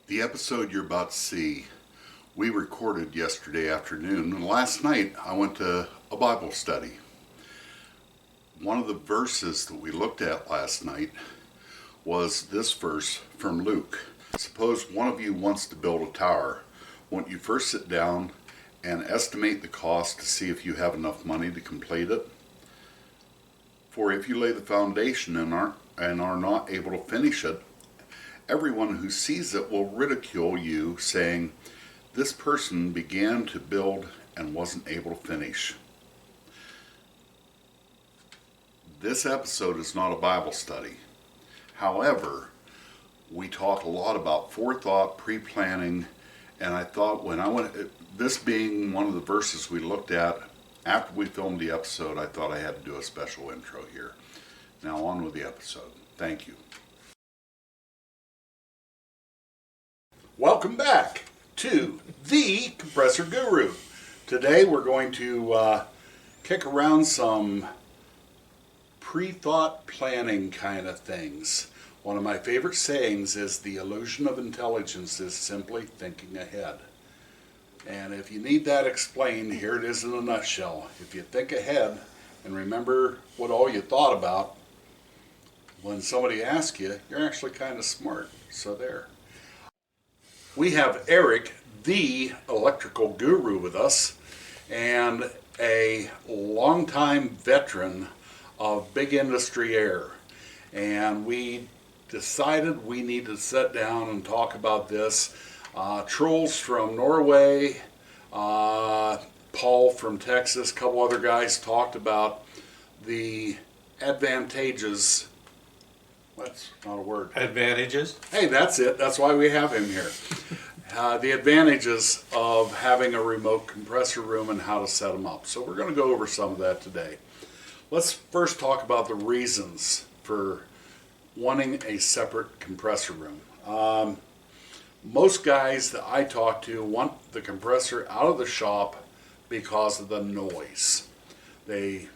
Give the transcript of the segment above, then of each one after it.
The episode you're about to see, we recorded yesterday afternoon, and last night I went to a Bible study. One of the verses that we looked at last night was this verse from Luke. Suppose one of you wants to build a tower. Won't you first sit down and estimate the cost to see if you have enough money to complete it? For if you lay the foundation and are not able to finish it, everyone who sees it will ridicule you, saying, "This person began to build and wasn't able to finish." This episode is not a Bible study. However, we talk a lot about forethought, pre-planning, and I thought this being one of the verses we looked at after we filmed the episode, I thought I had to do a special intro here. Now on with the episode. Thank you. Welcome back to the Compressor Guru. Today we're going to kick around some pre-thought planning kind of things. One of my favorite sayings is the illusion of intelligence is simply thinking ahead. And if you need that explained, here it is in a nutshell. If you think ahead and remember what all you thought about, when somebody asks you, you're actually kind of smart. So there. We have Eric, the electrical guru, with us, and a longtime veteran of big industry air. And we decided we need to sit down and talk about this. Trolls from Norway, Paul from Texas, a couple other guys talked about the advantages. That's not a word. Advantages? Hey, that's it. That's why we have him here. The advantages of having a remote compressor room and how to set them up. So we're going to go over some of that today. Let's first talk about the reasons for wanting a separate compressor room. Most guys that I talk to want the compressor out of the shop because of the noise. They,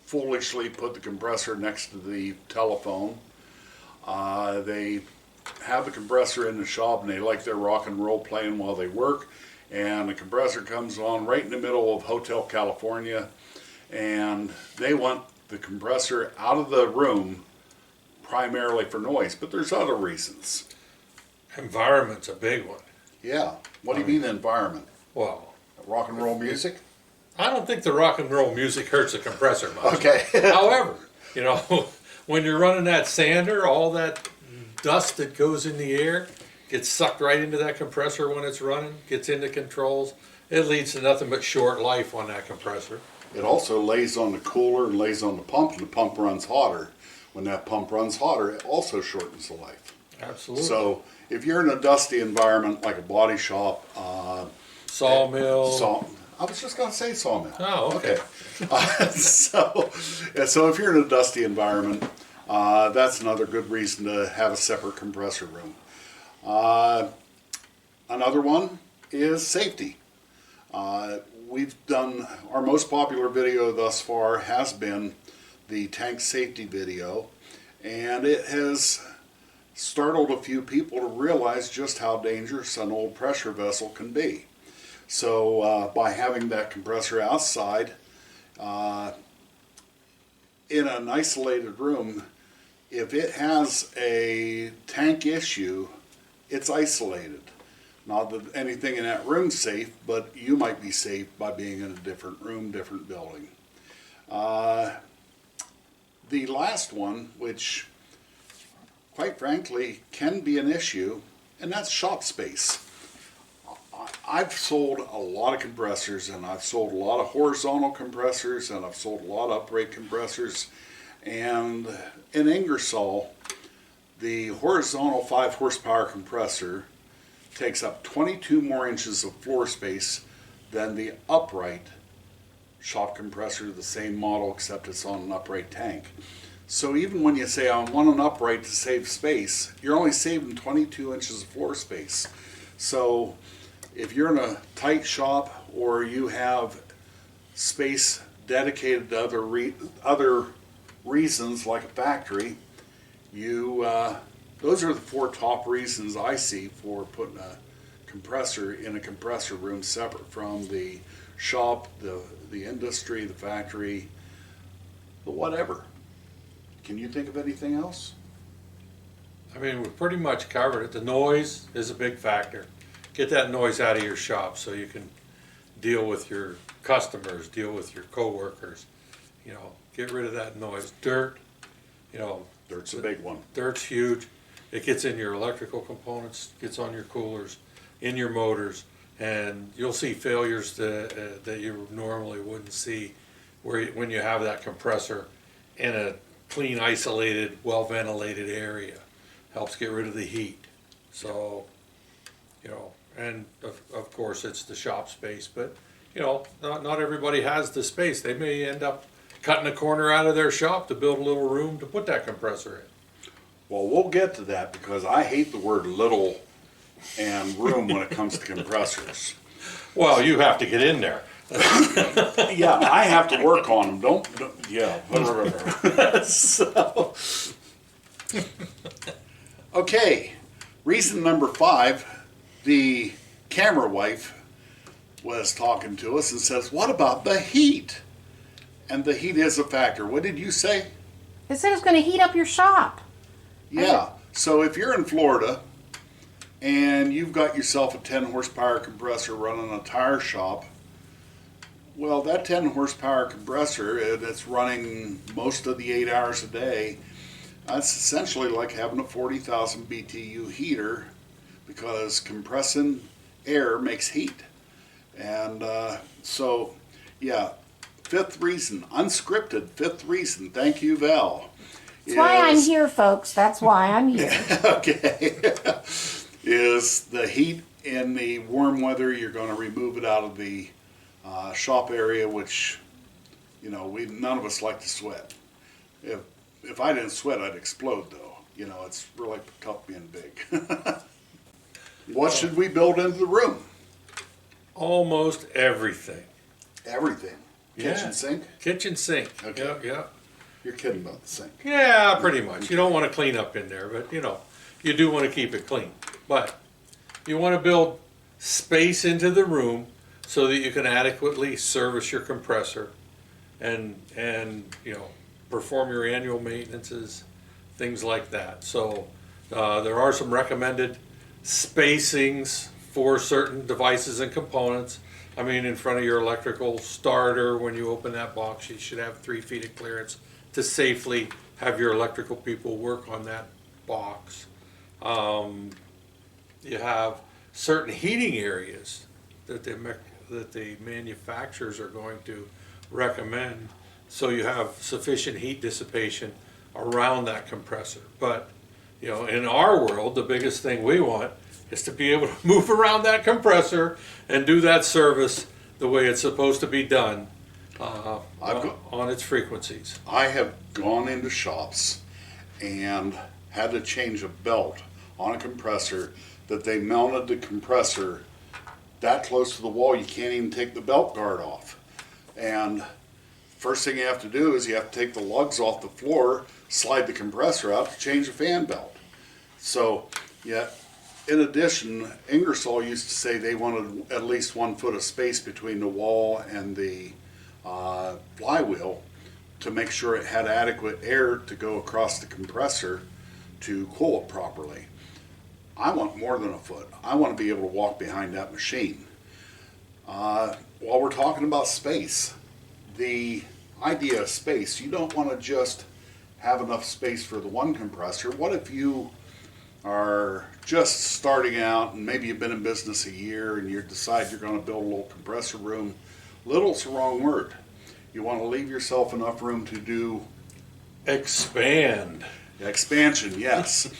foolishly put the compressor next to the telephone. They have the compressor in the shop and they like their rock and roll playing while they work, and the compressor comes on right in the middle of Hotel California, and they want the compressor out of the room primarily for noise, but there's other reasons. Environment's a big one. Yeah. What do you mean environment? Well, rock and roll music? I don't think the rock and roll music hurts the compressor much. Okay. However, when you're running that sander, all that dust that goes in the air gets sucked right into that compressor when it's running, gets into controls. It leads to nothing but short life on that compressor. It also lays on the cooler and lays on the pump, and the pump runs hotter. When that pump runs hotter, it also shortens the life. Absolutely. So if you're in a dusty environment like a body shop, sawmill. I was just going to say sawmill. Oh, okay. So if you're in a dusty environment, that's another good reason to have a separate compressor room. Another one is safety. We've done, our most popular video thus far has been the tank safety video, and it has startled a few people to realize just how dangerous an old pressure vessel can be. So by having that compressor outside in an isolated room, if it has a tank issue, it's isolated. Not that anything in that room's safe, but you might be safe by being in a different room, different building. The last one, which quite frankly can be an issue, and that's shop space. I've sold a lot of compressors, and I've sold a lot of horizontal compressors, and I've sold a lot of upright compressors. And in Ingersoll, the horizontal 5 horsepower compressor takes up 22 more inches of floor space than the upright shop compressor, the same model except it's on an upright tank. So even when you say I want an upright to save space, you're only saving 22 inches of floor space. So if you're in a tight shop or you have space dedicated to other reasons like a factory, you those are the 4 top reasons I see for putting a compressor in a compressor room separate from the shop, the industry, the factory, the whatever. Can you think of anything else? I mean, we've pretty much covered it. The noise is a big factor. Get that noise out of your shop so you can deal with your customers, deal with your coworkers. You know, get rid of that noise. Dirt, you know. Dirt's a big one. Dirt's huge. It gets in your electrical components, gets on your coolers, in your motors, and you'll see failures that you normally wouldn't see when you have that compressor in a clean, isolated, well-ventilated area. Helps get rid of the heat. So, you know, and of course it's the shop space, but, you know, not everybody has the space. They may end up cutting a corner out of their shop to build a little room to put that compressor in. Well, we'll get to that because I hate the word little and room when it comes to compressors. Well, you have to get in there. Yeah, I have to work on them. Yeah. So, okay, reason number 5, the camera wife was talking to us and says, what about the heat? And the heat is a factor. What did you say? It said it's going to heat up your shop. Yeah, so if you're in Florida and you've got yourself a 10 horsepower compressor running a tire shop, well, that 10 horsepower compressor that's running most of the 8 hours a day, that's essentially like having a 40,000 BTU heater because compressing air makes heat. And so, yeah, 5th reason, unscripted 5th reason, thank you, Val. That's why I'm here, folks. That's why I'm here. Okay. Is the heat in the warm weather, you're going to remove it out of the shop area, which, you know, none of us like to sweat. If I didn't sweat, I'd explode, though. You know, it's really tough being big. What should we build into the room? Almost everything. Everything. Kitchen Yeah. sink? Kitchen sink. Okay. Yeah, yeah. You're kidding about the sink. Yeah, pretty much. You don't want to clean up in there, but you know, you do want to keep it clean. But you want to build space into the room so that you can adequately service your compressor and you know, perform your annual maintenances, things like that. So there are some recommended spacings for certain devices and components. I mean, in front of your electrical starter, when you open that box, you should have 3 feet of clearance to safely have your electrical people work on that box. You have certain heating areas that the manufacturers are going to recommend, so you have sufficient heat dissipation around that compressor. But you know, in our world, the biggest thing we want is to be able to move around that compressor and do that service the way it's supposed to be done on its frequencies. I have gone into shops and had to change a belt on a compressor that they mounted the compressor that close to the wall you can't even take the belt guard off. And first thing you have to do is you have to take the lugs off the floor, slide the compressor out to change the fan belt. So, yeah. In addition, Ingersoll used to say they wanted at least 1 foot of space between the wall and the flywheel to make sure it had adequate air to go across the compressor to cool it properly. I want more than a foot. I want to be able to walk behind that machine. While we're talking about space, the idea of space, you don't want to just have enough space for the one compressor. What if you are just starting out and maybe you've been in business a year and you decide you're going to build a little compressor room? Little's the wrong word. You want to leave yourself enough room to do Expand. expansion, yes.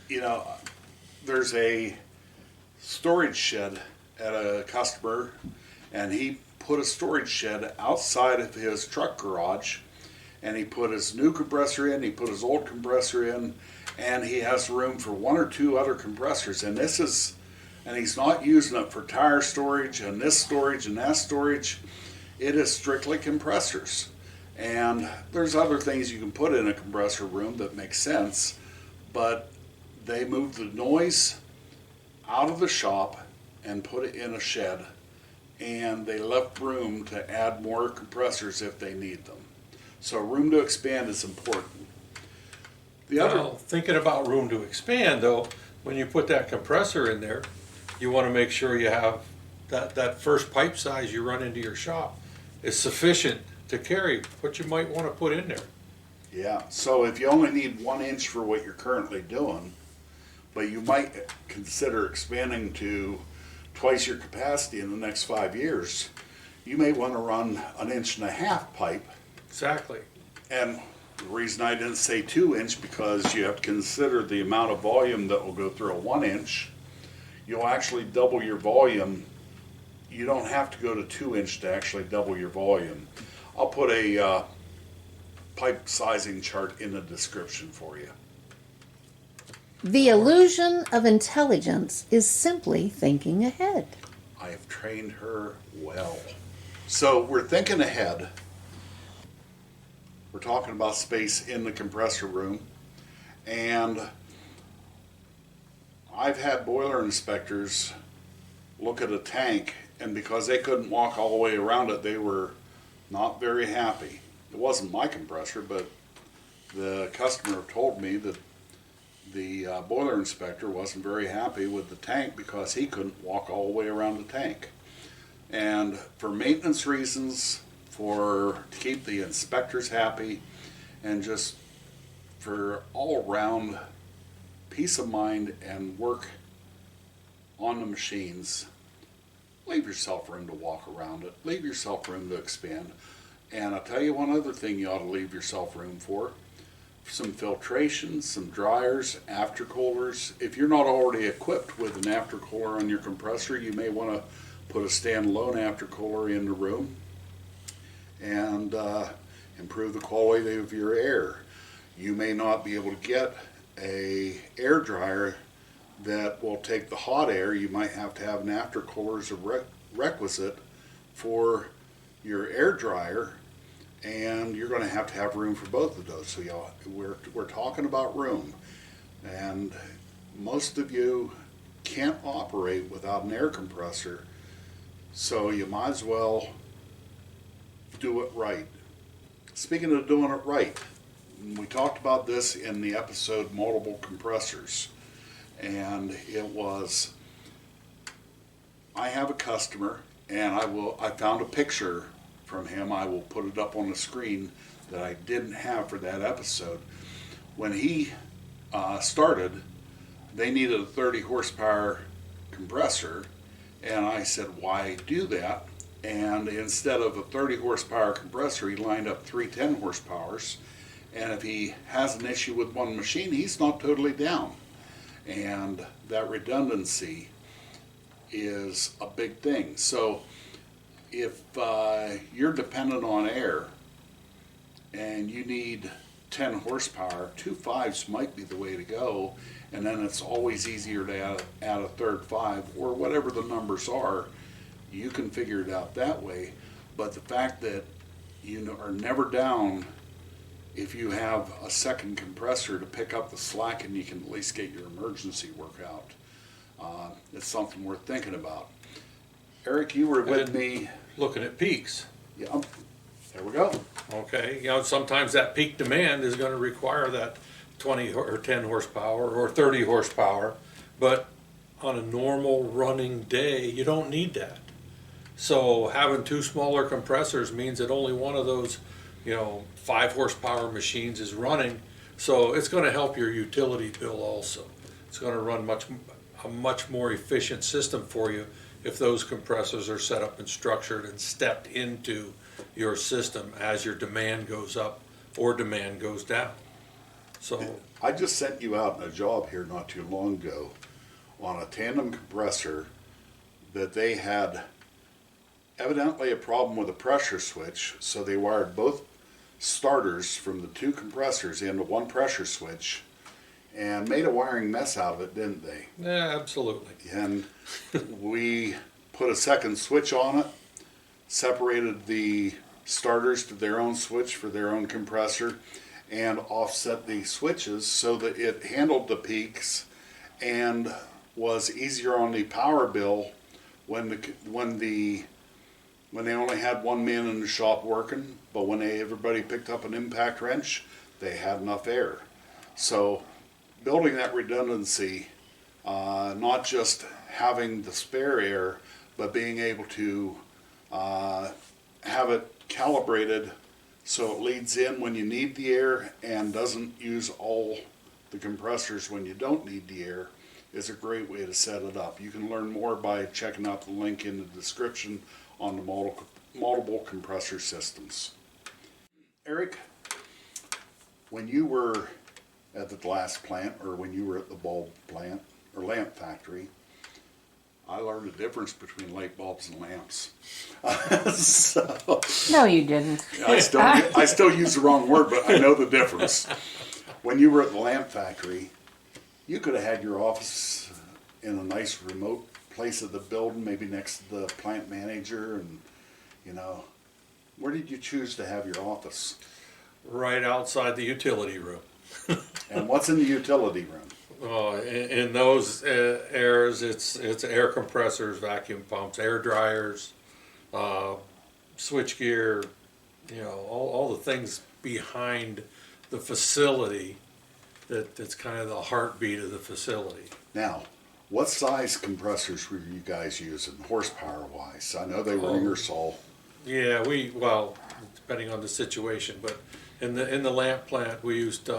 You know, there's a storage shed at a customer, and he put a storage shed outside of his truck garage, and he put his new compressor in, he put his old compressor in, and he has room for 1 or 2 other compressors. And he's not using it for tire storage and this storage and that storage. It is strictly compressors. And there's other things you can put in a compressor room that make sense, but they moved the noise out of the shop and put it in a shed, and they left room to add more compressors if they need them. So room to expand is important. The other, Well, thinking about room to expand though, when you put that compressor in there, you wanna make sure you have that first pipe size you run into your shop is sufficient to carry what you might wanna put in there. yeah, so if you only need 1 inch for what you're currently doing, but you might consider expanding to twice your capacity in the next 5 years, you may want to run 1.5 inch pipe. Exactly. And the reason I didn't say 2 inch, because you have to consider the amount of volume that will go through a 1 inch. You'll actually double your volume. You don't have to go to 2 inch to actually double your volume. I'll put a pipe sizing chart in the description for you. The illusion of intelligence is simply thinking ahead. I have trained her well. So we're thinking ahead. We're talking about space in the compressor room. And I've had boiler inspectors look at a tank, and because they couldn't walk all the way around it, they were not very happy. It wasn't my compressor, but the customer told me that the boiler inspector wasn't very happy with the tank because he couldn't walk all the way around the tank. And for maintenance reasons, to keep the inspectors happy, and just for all around peace of mind and work on the machines, leave yourself room to walk around it. Leave yourself room to expand. And I'll tell you one other thing you ought to leave yourself room for. Some filtration, some dryers, aftercoolers. If you're not already equipped with an aftercooler on your compressor, you may want to put a standalone aftercooler in the room and improve the quality of your air. You may not be able to get a air dryer that will take the hot air. You might have to have an aftercooler as a requisite for your air dryer, and you're going to have room for both of those. So we're talking about room, and most of you can't operate without an air compressor, so you might as well do it right. Speaking of doing it right, we talked about this in the episode Multiple Compressors, and it was, I have a customer, and I found a picture from him. I will put it up on the screen that I didn't have for that episode. When he started, they needed a 30 horsepower compressor, and I said, why do that? And instead of a 30 horsepower compressor, he lined up 3 10 horsepowers, and if he has an issue with one machine, he's not totally down. And that redundancy is a big thing. So if you're dependent on air and you need 10 horsepower, 2 5s might be the way to go, and then it's always easier to add a third 5 or whatever the numbers are. You can figure it out that way. But the fact that you are never down, if you have a second compressor to pick up the slack and you can at least get your emergency work out, it's something worth thinking about. Eric, you were with me. Looking at peaks. Yeah, there we go. Okay, sometimes that peak demand is gonna require that 20 or 10 horsepower or 30 horsepower, but on a normal running day, you don't need that. So having 2 smaller compressors means that only one of those, 5 horsepower machines is running, so it's gonna help your utility bill also. It's gonna run a much more efficient system for you if those compressors are set up and structured and stepped into your system as your demand goes up or demand goes down. So I just sent you out on a job here not too long ago on a tandem compressor that they had evidently a problem with a pressure switch, so they wired both starters from the 2 compressors into one pressure switch and made a wiring mess out of it, didn't they? yeah, absolutely. And we put a second switch on it, separated the starters to their own switch for their own compressor and offset the switches so that it handled the peaks and was easier on the power bill when they only had one man in the shop working, but when everybody picked up an impact wrench, they had enough air. So building that redundancy, not just having the spare air, but being able to have it calibrated so it leads in when you need the air and doesn't use all the compressors when you don't need the air, is a great way to set it up. You can learn more by checking out the link in the description on the multiple compressor systems. Eric, when you were at the glass plant, or when you were at the bulb plant or lamp factory, I learned the difference between light bulbs and lamps. So, No, you didn't. I still use the wrong word, but I know the difference. When you were at the lamp factory, you could have had your office in a nice remote place of the building, maybe next to the plant manager, and where did you choose to have your office? Right outside the utility room. And what's in the utility room? In those areas, it's air compressors, vacuum pumps, air dryers, switch gear, all the things behind the facility that's kind of the heartbeat of the facility. Now, what size compressors were you guys using, horsepower wise? I know they were Ingersoll. Yeah, depending on the situation, but in the lamp plant we used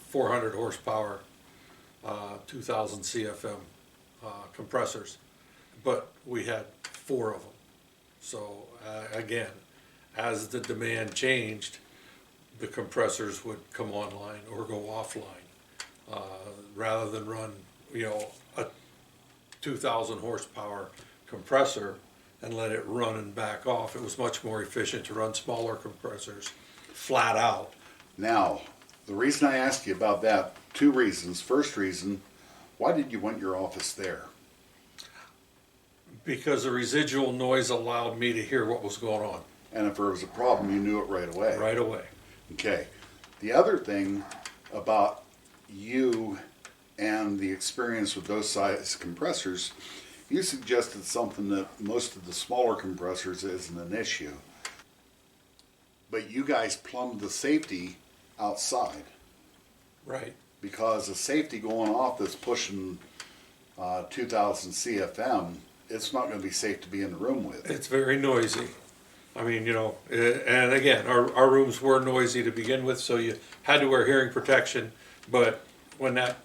400 horsepower, 2000 CFM compressors, but we had 4 of them. So again, as the demand changed, the compressors would come online or go offline, rather than run a 2000 horsepower compressor and let it run and back off. It was much more efficient to run smaller compressors flat out. Now, the reason I asked you about that, 2 reasons. First reason, why did you want your office there? Because the residual noise allowed me to hear what was going on. And if there was a problem, you knew it right away. Right away. Okay. The other thing about you and the experience with those size compressors, you suggested something that most of the smaller compressors isn't an issue. But you guys plumbed the safety outside. Right. Because the safety going off that's pushing 2000 CFM, it's not going to be safe to be in the room with. It's very noisy. I mean, and again, our rooms were noisy to begin with, so you had to wear hearing protection. But when that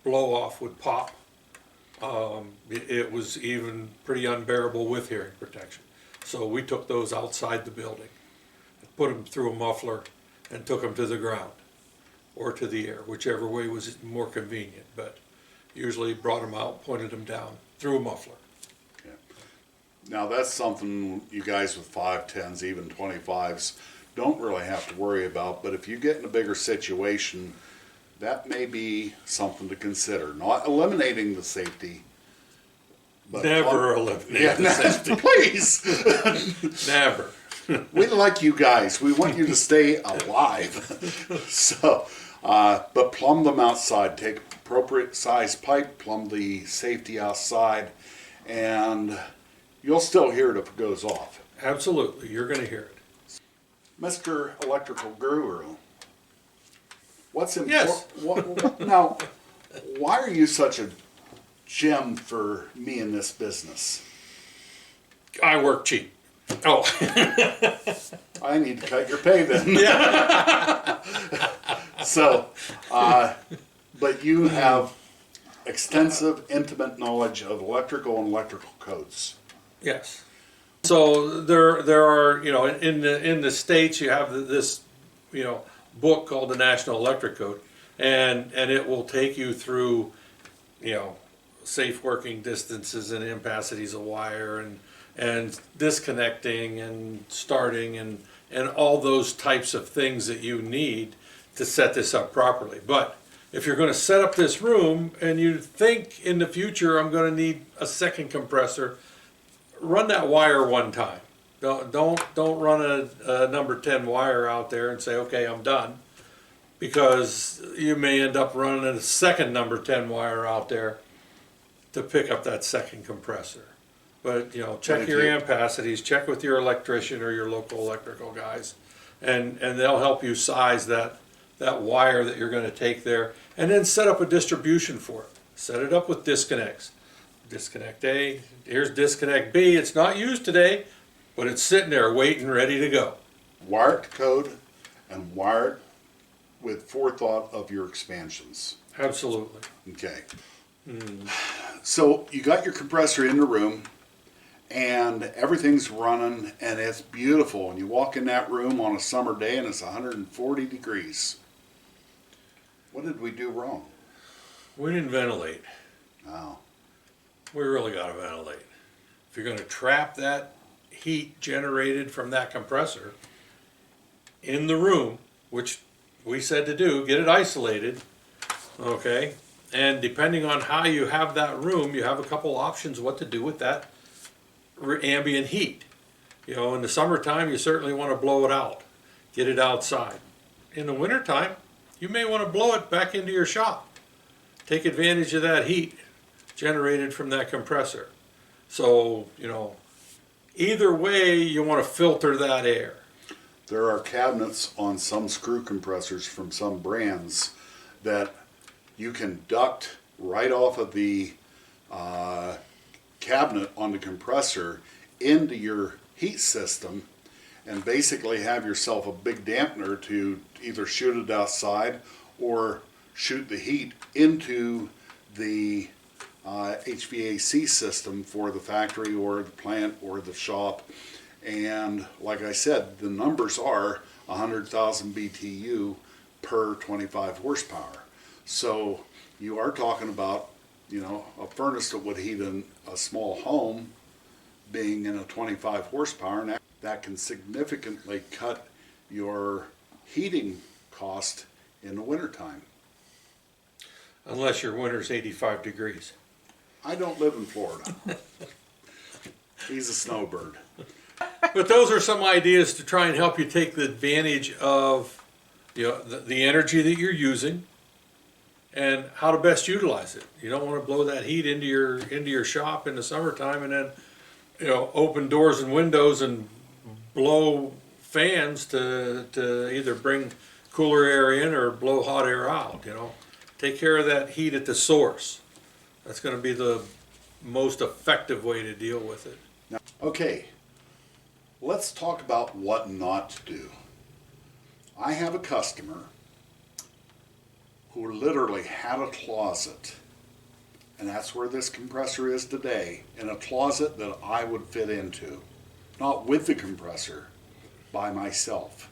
blow off would pop, it was even pretty unbearable with hearing protection. So we took those outside the building, put them through a muffler, and took them to the ground or to the air, whichever way was more convenient. But usually brought them out, pointed them down through a muffler. Okay. Now that's something you guys with 510s, even 25s, don't really have to worry about. But if you get in a bigger situation, that may be something to consider. Not eliminating the safety. But Never eliminate the safety. Please. Never. We like you guys. We want you to stay alive. So, but plumb them outside. Take appropriate size pipe, plumb the safety outside, and you'll still hear it if it goes off. Absolutely, you're going to hear it. Mr. Electrical Guru, what's Yes. important? Now, why are you such a gem for me in this business? I work cheap. Oh. I need to cut your pay then. Yeah. So, but you have extensive, intimate knowledge of electrical and electrical codes. Yes. So there are, in the States you have this, book called the National Electric Code, and it will take you through, safe working distances and ampacities of wire and disconnecting and starting and all those types of things that you need to set this up properly. But if you're going to set up this room and you think in the future I'm going to need a second compressor, run that wire one time. Don't run a number 10 wire out there and say, okay, I'm done. Because you may end up running a second number 10 wire out there to pick up that second compressor. But, you know, check your ampacities, check with your electrician or your local electrical guys, and they'll help you size that wire that you're going to take there, and then set up a distribution for it. Set it up with disconnects. Disconnect A, here's disconnect B. It's not used today, but it's sitting there waiting, ready to go. Wire it to code and wire it with forethought of your expansions. Absolutely. Okay. So you got your compressor in the room and everything's running and it's beautiful, and you walk in that room on a summer day and it's 140 degrees. What did we do wrong? We didn't ventilate. Oh. We really got to ventilate. If you're going to trap that heat generated from that compressor in the room, which we said to do, get it isolated, okay? And depending on how you have that room, you have a couple options what to do with that ambient heat. You know, in the summertime, you certainly want to blow it out, get it outside. In the wintertime, you may want to blow it back into your shop. Take advantage of that heat generated from that compressor. So, you know, either way, you want to filter that air. There are cabinets on some screw compressors from some brands that you can duct right off of the cabinet on the compressor into your heat system and basically have yourself a big dampener to either shoot it outside or shoot the heat into the HVAC system for the factory or the plant or the shop. And like I said, the numbers are 100,000 BTU per 25 horsepower. So you are talking about, you know, a furnace that would heat in a small home being in a 25 horsepower, and that can significantly cut your heating cost in the wintertime. Unless your winter's 85 degrees. I don't live in Florida. He's a snowbird. But those are some ideas to try and help you take the advantage of, you know, the energy that you're using and how to best utilize it. You don't want to blow that heat into your shop in the summertime and then, you know, open doors and windows and blow fans to either bring cooler air in or blow hot air out. You know, take care of that heat at the source. That's going to be the most effective way to deal with it. Now, okay, let's talk about what not to do. I have a customer who literally had a closet, and that's where this compressor is today, in a closet that I would fit into, not with the compressor, by myself.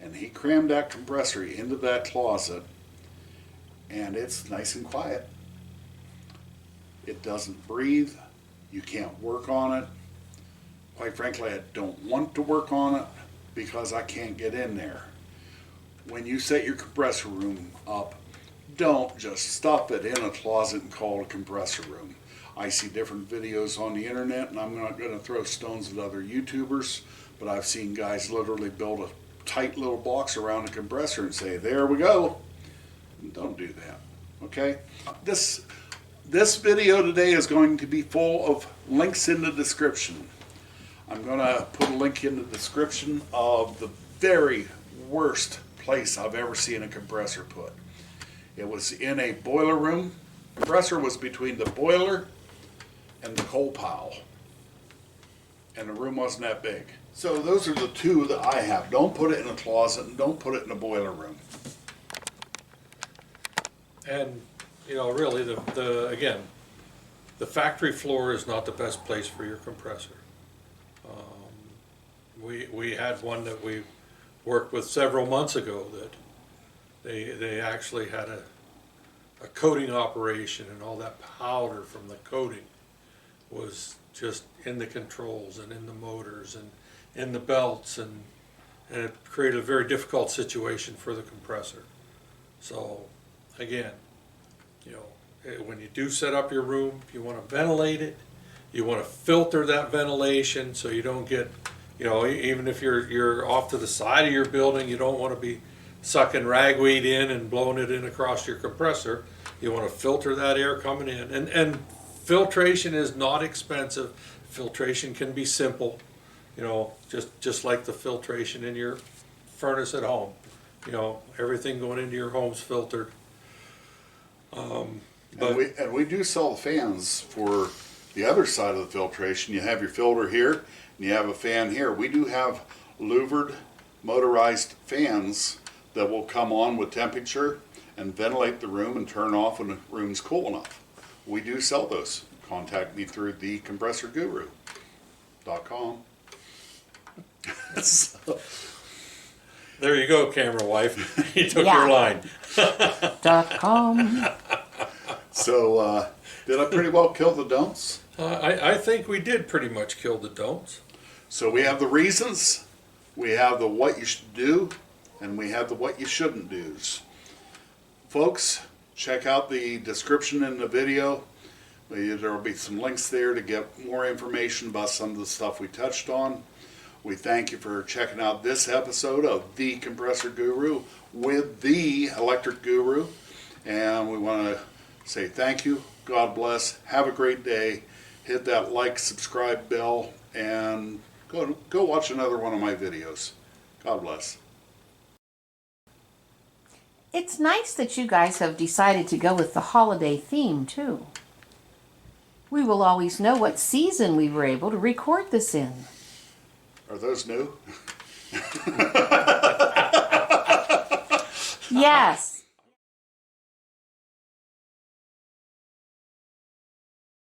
And he crammed that compressor into that closet, and it's nice and quiet. It doesn't breathe. You can't work on it. Quite frankly, I don't want to work on it because I can't get in there. When you set your compressor room up, don't just stuff it in a closet and call it a compressor room. I see different videos on the internet, and I'm not going to throw stones at other YouTubers, but I've seen guys literally build a tight little box around a compressor and say, there we go. Don't do that, okay? This video today is going to be full of links in the description. I'm going to put a link in the description of the very worst place I've ever seen a compressor put. It was in a boiler room. The compressor was between the boiler and the coal pile. And the room wasn't that big. So those are the two that I have. Don't put it in a closet and don't put it in a boiler room. And, you know, really, again, the factory floor is not the best place for your compressor. We had one that we worked with several months ago that they actually had a coating operation, and all that powder from the coating was just in the controls and in the motors and in the belts, and it created a very difficult situation for the compressor. So again, you know, when you do set up your room, you want to ventilate it. You want to filter that ventilation so you don't get You know, even if you're off to the side of your building, you don't want to be sucking ragweed in and blowing it in across your compressor. You want to filter that air coming in. And filtration is not expensive. Filtration can be simple, you know, just like the filtration in your furnace at home. You know, everything going into your home's filtered. And we do sell the fans for the other side of the filtration. You have your filter here, and you have a fan here. We do have louvered motorized fans that will come on with temperature and ventilate the room and turn off when the room's cool enough. We do sell those. Contact me through thecompressorguru.com. So, There you go, camera wife. You took Yeah. your line. .com. so did I pretty well kill the don'ts? I think we did pretty much kill the don'ts. So we have the reasons, we have the what you should do, and we have the what you shouldn't do's. Folks, check out the description in the video. There will be some links there to get more information about some of the stuff we touched on. We thank you for checking out this episode of The Compressor Guru with the Electric Guru. And we want to say thank you, God bless, have a great day. Hit that like, subscribe bell, and go watch another one of my videos. God bless. It's nice that you guys have decided to go with the holiday theme, too. We will always know what season we were able to record this in. Are those new? Yes.